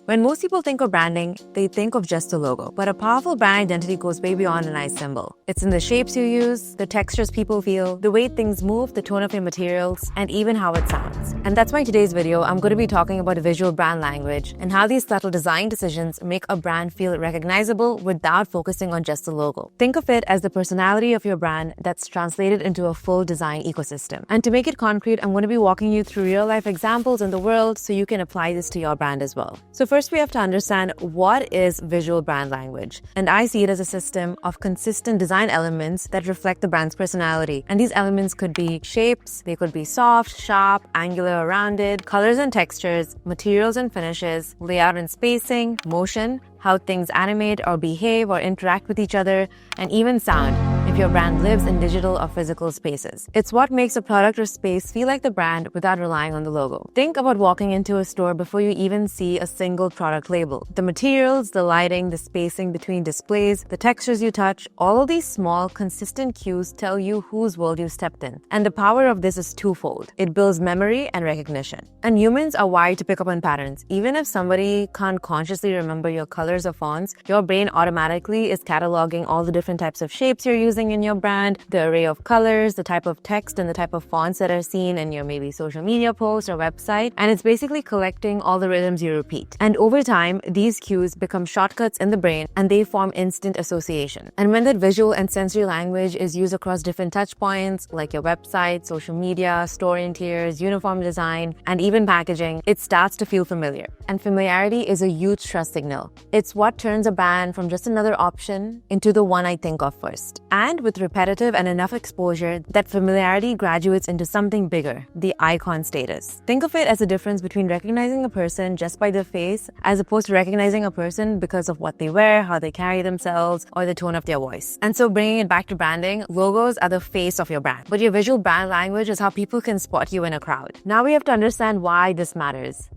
When most people think of branding, they think of just a logo. But a powerful brand identity goes way beyond a nice symbol. It's in the shapes you use, the textures people feel, the way things move, the tone of your materials, and even how it sounds. And that's why in today's video, I'm going to be talking about visual brand language and how these subtle design decisions make a brand feel recognizable without focusing on just the logo. Think of it as the personality of your brand that's translated into a full design ecosystem. And to make it concrete, I'm going to be walking you through real-life examples in the world so you can apply this to your brand as well. So first, we have to understand what is visual brand language. And I see it as a system of consistent design elements that reflect the brand's personality. And these elements could be shapes, they could be soft, sharp, angular or rounded, colors and textures, materials and finishes, layout and spacing, motion, how things animate or behave or interact with each other, and even sound, if your brand lives in digital or physical spaces. It's what makes a product or space feel like the brand without relying on the logo. Think about walking into a store before you even see a single product label. The materials, the lighting, the spacing between displays, the textures you touch, all of these small, consistent cues tell you whose world you stepped in. And the power of this is twofold. It builds memory and recognition. And humans are wired to pick up on patterns. Even if somebody can't consciously remember your colors or fonts, your brain automatically is cataloging all the different types of shapes you're using in your brand, the array of colors, the type of text, and the type of fonts that are seen in your maybe social media post or website. And it's basically collecting all the rhythms you repeat. And over time, these cues become shortcuts in the brain and they form instant association. And when that visual and sensory language is used across different touch points, like your website, social media, store interiors, uniform design, and even packaging, it starts to feel familiar. And familiarity is a huge trust signal. It's what turns a brand from just another option into the one I think of first. And with repetitive and enough exposure, that familiarity graduates into something bigger, the icon status. Think of it as a difference between recognizing a person just by their face as opposed to recognizing a person because of what they wear, how they carry themselves, or the tone of their voice. And so bringing it back to branding, logos are the face of your brand, but your visual brand language is how people can spot you in a crowd. Now we have to understand why this matters.